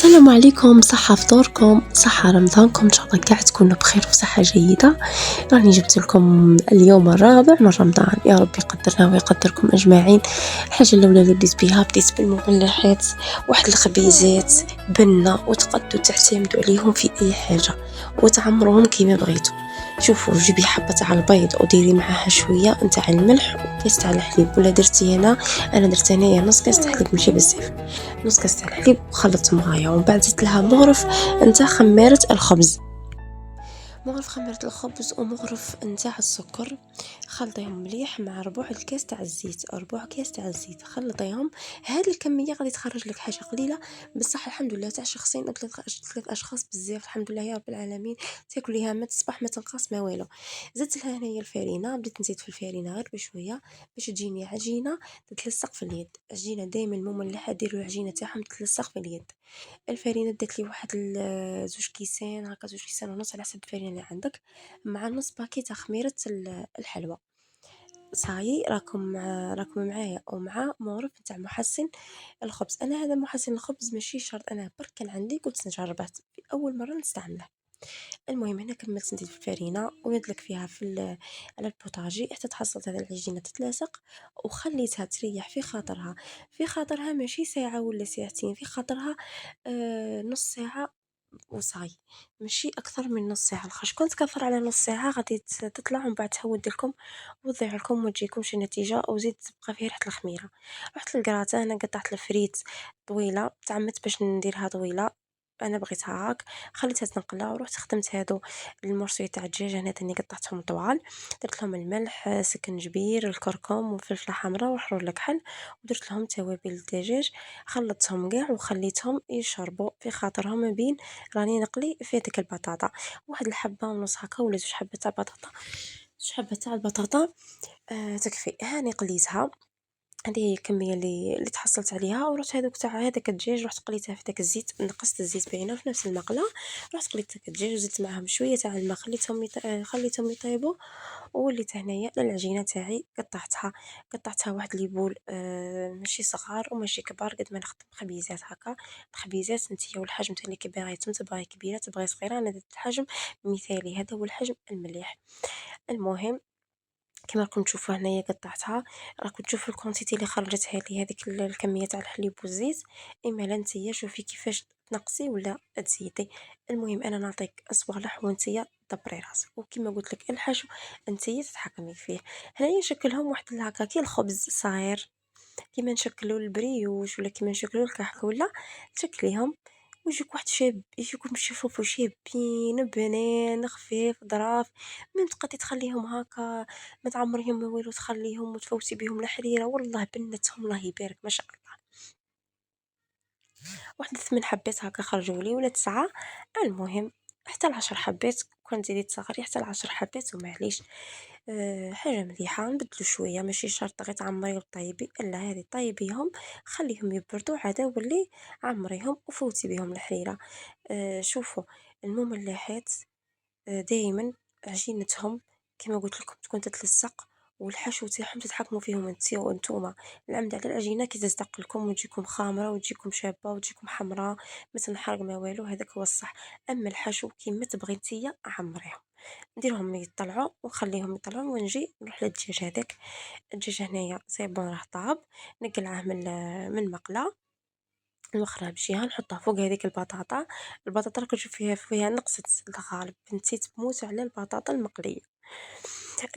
السلام عليكم، صحة فطوركم، صحة رمضانكم، إن شاء الله قاعد تكونوا بخير وصحة جيدة. راني جبت لكم اليوم الرابع من رمضان، يا رب يقدرنا ويقدركم أجمعين. الحاجة الأولى اللي بديت بالمملحات، واحد الخبيزات بنة وتقدوا تعتمدوا عليهم في أي حاجة وتعمروهم كيما بغيتوا. شوفوا، جيبي حبة تاع البيض وديري معاها شوية نتاع الملح وكاس تاع الحليب، ولا درتي أنا درت هنايا نص كاس تاع الحليب، ماشي بزاف، نص كاس تاع الحليب وخلطتهم غاية، ومن بعد زدت لها مغرف نتاع خميرة الخبز، مغرف خميرة الخبز ومغرف نتاع السكر. خلطيهم مليح مع ربع الكاس تاع الزيت، ربع كاس تاع الزيت خلطيهم. هذه الكمية غادي تخرج لك حاجة قليلة، بصح الحمد لله تاع شخصين أو ثلاث أشخاص بزاف، الحمد لله يا رب العالمين. تاكل ليها ما تصبح ما تنقص ما والو. زدت لها هنايا الفارينة، بديت نزيد في الفارينة غير بشوية باش تجيني عجينة تتلصق في اليد. عجينة دائما المملحة ديروا العجينة تاعهم تتلصق في اليد. الفرينة دات لي واحد زوج كيسان هكا، زوج كيسان ونص على حسب الفرينة اللي عندك، مع نص باكيت تاع خميرة الحلوى. صايي راكم معايا ومع مغرف نتاع محسن الخبز. انا هذا محسن الخبز ماشي شرط، انا برك كان عندي قلت نجربه في اول مره نستعمله. المهم هنا كملت نزيد في الفرينه وندلك فيها على البوطاجي حتى تحصلت هذه العجينه تتلاصق، وخليتها تريح في خاطرها، ماشي ساعه ولا ساعتين، في خاطرها نص ساعه وصاي، ماشي اكثر من نص ساعه. الخش كنت كثر على نص ساعه غادي تطلع ومن بعد تهود لكم وتضيع لكم وتجيكم شي نتيجه، او زيد تبقى فيه ريحه الخميره. رحت للكراتا، انا قطعت الفريت طويله، تعمدت باش نديرها طويله، انا بغيتها هاك، خليتها تنقله ورحت خدمت هادو المرصي تاع الدجاج هنا تاني قطعتهم طوال، درت لهم الملح، سكنجبير، الكركم والفلفله حمراء وحرور الكحل، ودرت لهم توابل الدجاج، خلطتهم كاع وخليتهم يشربوا في خاطرهم ما بين راني نقلي في هذيك البطاطا. واحد الحبه ونص هكا ولا زوج حبات تاع بطاطا، زوج حبات تاع البطاطا تكفي. هاني قليتها، هذه هي الكميه اللي تحصلت عليها، ورحت هذوك تاع هذاك الدجاج رحت قليتها في داك الزيت، نقصت الزيت بعينه في نفس المقله، رحت قليت داك الدجاج وزدت معاهم شويه تاع الماء، خليتهم يطيبوا، ووليت هنايا العجينه تاعي قطعتها واحد لي بول، ماشي صغار وماشي كبار، قد ما نخدم خبيزات هكا. الخبيزات نتيا والحجم تاع اللي كبيره تبغي كبيره تبغي صغيره، انا درت الحجم مثالي، هذا هو الحجم المليح. المهم كما راكم تشوفوا هنايا قطعتها، راكم تشوفوا الكونتيتي اللي خرجتها لي، هذيك الكميه تاع الحليب والزيت. اما لا نتيا شوفي كيفاش تنقصي ولا تزيدي. المهم انا نعطيك صوالح وانتيا دبري راسك، وكما قلت لك الحشو انتيا تتحكمي فيه. هنايا نشكلهم واحد هكا كي الخبز صاير، كيما نشكلوا البريوش ولا كيما نشكلوا الكحك، ولا تشكليهم ويجيك واحد شاب، يجيكم تشوفوا شابين بنان خفيف ظراف، من تقدري تخليهم هكا ما تعمريهم ما والو، تخليهم وتفوتي بهم الحريره، والله بنتهم الله يبارك ما شاء الله. واحد 8 حبات هكا خرجوا لي ولا 9. المهم حتى 10 حبات كنت زيدي تصغري حتى 10 حبات ومعليش. حاجه مليحه، نبدلو شويه ماشي شرط غير تعمري وطيبي، الا هذه طيبيهم خليهم يبردوا عاد ولي عمريهم وفوتي بهم الحريره. شوفوا المملحات دايما عجينتهم كما قلت لكم تكون تتلصق، والحشو تاعهم تتحكموا فيهم وانتوما. العمد على العجينه كي تزدق لكم وتجيكم خامره وتجيكم شابه وتجيكم حمراء ما تنحرق ما والو، هذاك هو الصح. اما الحشو كيما تبغي نتيا عمريهم، نديرهم يطلعوا ونخليهم يطلعوا ونجي نروح للدجاج هذاك. الدجاج هنايا سي بون راه طاب، نقلعه من المقله، نوخرها بجهه نحطها فوق هذيك البطاطا. البطاطا راك تشوف فيها نقصت الغالب، نسيت تموت على البطاطا المقليه.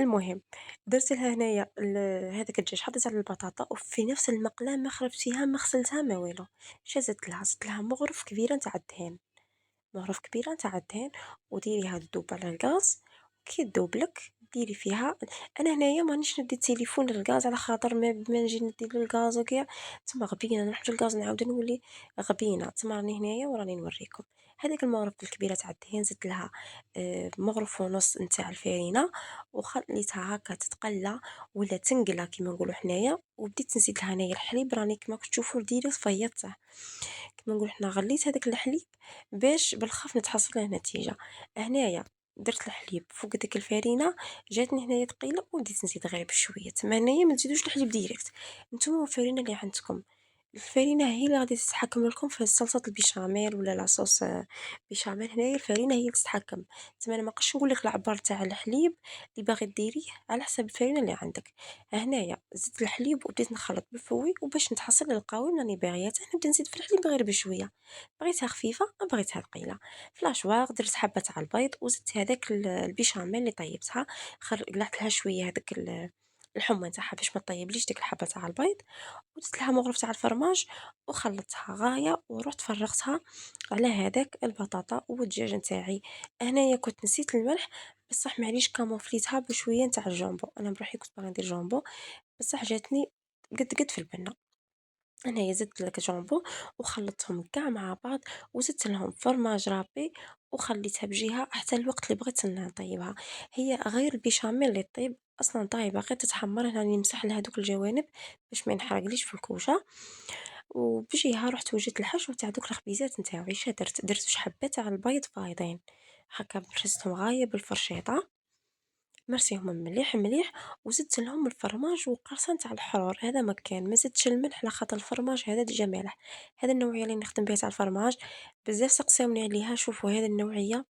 المهم درت لها هنايا هذاك الدجاج حطيت على البطاطا، وفي نفس المقله ما خربتيها ما غسلتها ما والو. زدت لها مغرف كبيره نتاع الدهان، مغرف كبيره نتاع الدهان، وديريها تذوب على الغاز. كي تذوب لك ديري فيها. انا هنايا مانيش ندي التليفون للغاز على خاطر ما نجي ندير الغاز وكاع تما غبينا نروح للغاز نعاود نولي غبينا، تما راني هنايا وراني نوريكم. هذيك المغرف الكبيره تاع الدهان زدت لها مغرف ونص نتاع الفرينه، وخليتها هكا تتقلى ولا تنقلى كيما نقولوا حنايا، وبديت نزيد لها هنايا الحليب، راني كما تشوفوا ديري فيضته كما نقول حنا، غليت هذاك الحليب باش بالخف نتحصل على نتيجه. هنايا درت الحليب فوق ديك الفرينه، جاتني هنايا ثقيله وبديت نزيد غير بشويه، تما هنايا ما تزيدوش الحليب ديريكت، نتوما والفرينه اللي عندكم. الفرينة هي اللي غادي تتحكم لكم في صلصة البيشاميل ولا لاصوص بيشاميل، هنايا الفرينة هي اللي تتحكم. تما أنا ما نقدش نقول لك العبار تاع الحليب اللي باغي ديريه على حسب الفرينة اللي عندك. هنايا زدت الحليب وبديت نخلط بالفوي، وباش نتحصل على القوام راني باغيته نبدا نزيد في الحليب غير بشوية، بغيتها خفيفة ما بغيتها ثقيلة. في لاشواغ درت حبة تاع البيض وزدت هذاك البيشاميل اللي طيبتها، قلعت لها شوية هذاك الحمى نتاعها باش ما طيبليش ديك الحبة تاع البيض، ودرت لها مغرف تاع الفرماج وخلطتها غاية، ورحت فرغتها على هذاك البطاطا والدجاج نتاعي. هنايا كنت نسيت الملح، بصح معليش كاموفليتها بشوية نتاع الجامبو، انا بروحي كنت باغا ندير جامبو بصح جاتني قد في البنة. أنايا زدت لك جامبو وخلطتهم كاع مع بعض، وزدت لهم فرماج رابي وخليتها بجهة حتى الوقت اللي بغيت نطيبها. هي غير البيشاميل اللي طيب أصلا طايبة غير تتحمر، هنا نمسح لها دوك الجوانب باش ما ينحرقليش في الكوشة. وبجهة رحت وجدت الحشو تاع دوك الخبيزات نتاعي. شا درت جوج حبات تاع البيض بايضين هكا، برشتهم غاية بالفرشيطة، مرسيهم مليح مليح، وزدت لهم الفرماج وقرصة تاع الحرور. هذا ما كان ما زدتش الملح على خاطر الفرماج هذا ديجا مالح. هذا النوعية اللي نخدم بها تاع الفرماج بزاف سقساوني عليها، شوفوا هذه النوعية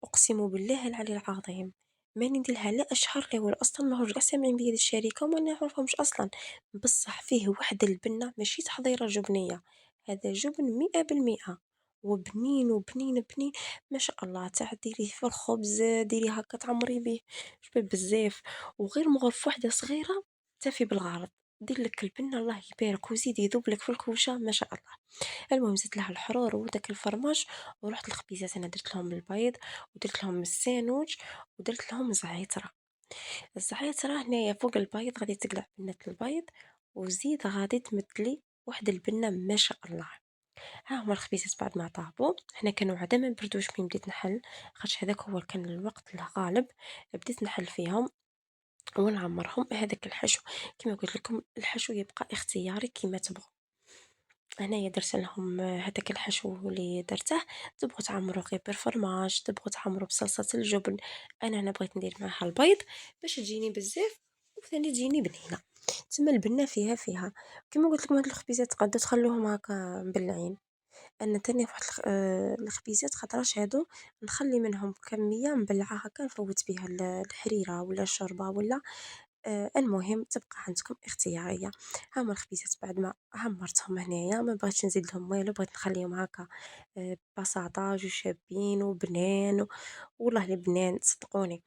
أقسم بالله العلي العظيم ماني نديرها لا أشهر لا والو، أصلا ماهوش قاع سامعين بهذه الشركة وما نعرفهمش أصلا. بصح فيه واحد البنة ماشي تحضيرة جبنية، هذا جبن 100%، وبنين وبنين بنين ما شاء الله. تاع ديريه في الخبز، ديريه هكا تعمري بيه شباب بزاف، وغير مغرف واحدة صغيرة تفي بالغرض. دير لك البنة الله يبارك وزيد يذوب لك في الكوشة ما شاء الله. المهم زدت لها الحرور وداك الفرماج، ورحت الخبيزات انا درت لهم البيض ودرت لهم الساندويتش ودرت لهم زعيترة. الزعيترة هنايا فوق البيض غادي تقلع بنة البيض، وزيد غادي تمدلي واحد البنة ما شاء الله. ها هما الخبيزات بعد ما طابو حنا كانوا عاده ما نبردوش من بديت نحل، خاطش هذاك هو كان الوقت الغالب. بديت نحل فيهم ونعمرهم هذاك الحشو. كما قلت لكم الحشو يبقى اختياري كما تبغوا. هنايا درت لهم هداك الحشو اللي درته. تبغوا تعمروا غير بالفرماج، تبغوا تعمروا بصلصة الجبن، أنا بغيت ندير معاها البيض باش تجيني بزاف وثاني تجيني بنينة. تما البنة فيها كما قلت لكم هاد الخبيزات تقدروا تخلوهم هكا مبلعين. أنا تاني واحد الخبيزات خطراش هادو نخلي منهم كمية مبلعة هكا نفوت بها الحريرة ولا الشوربة ولا المهم تبقى عندكم اختيارية. هاهما الخبيزات بعد ما عمرتهم هنايا ما بغيتش نزيد لهم والو، بغيت نخليهم هكا ببساطة جوج شابين وبنان والله البنان صدقوني.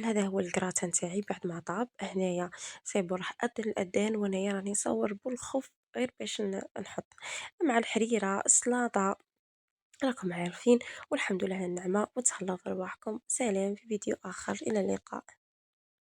هذا هو الكراتان تاعي بعد ما طاب هنايا. سيبو راح أذن الأذان وأنايا راني نصور بالخف غير باش نحط مع الحريرة السلاطة راكم عارفين. والحمد لله على النعمة وتهلاو في رواحكم. سلام، في فيديو آخر، إلى اللقاء.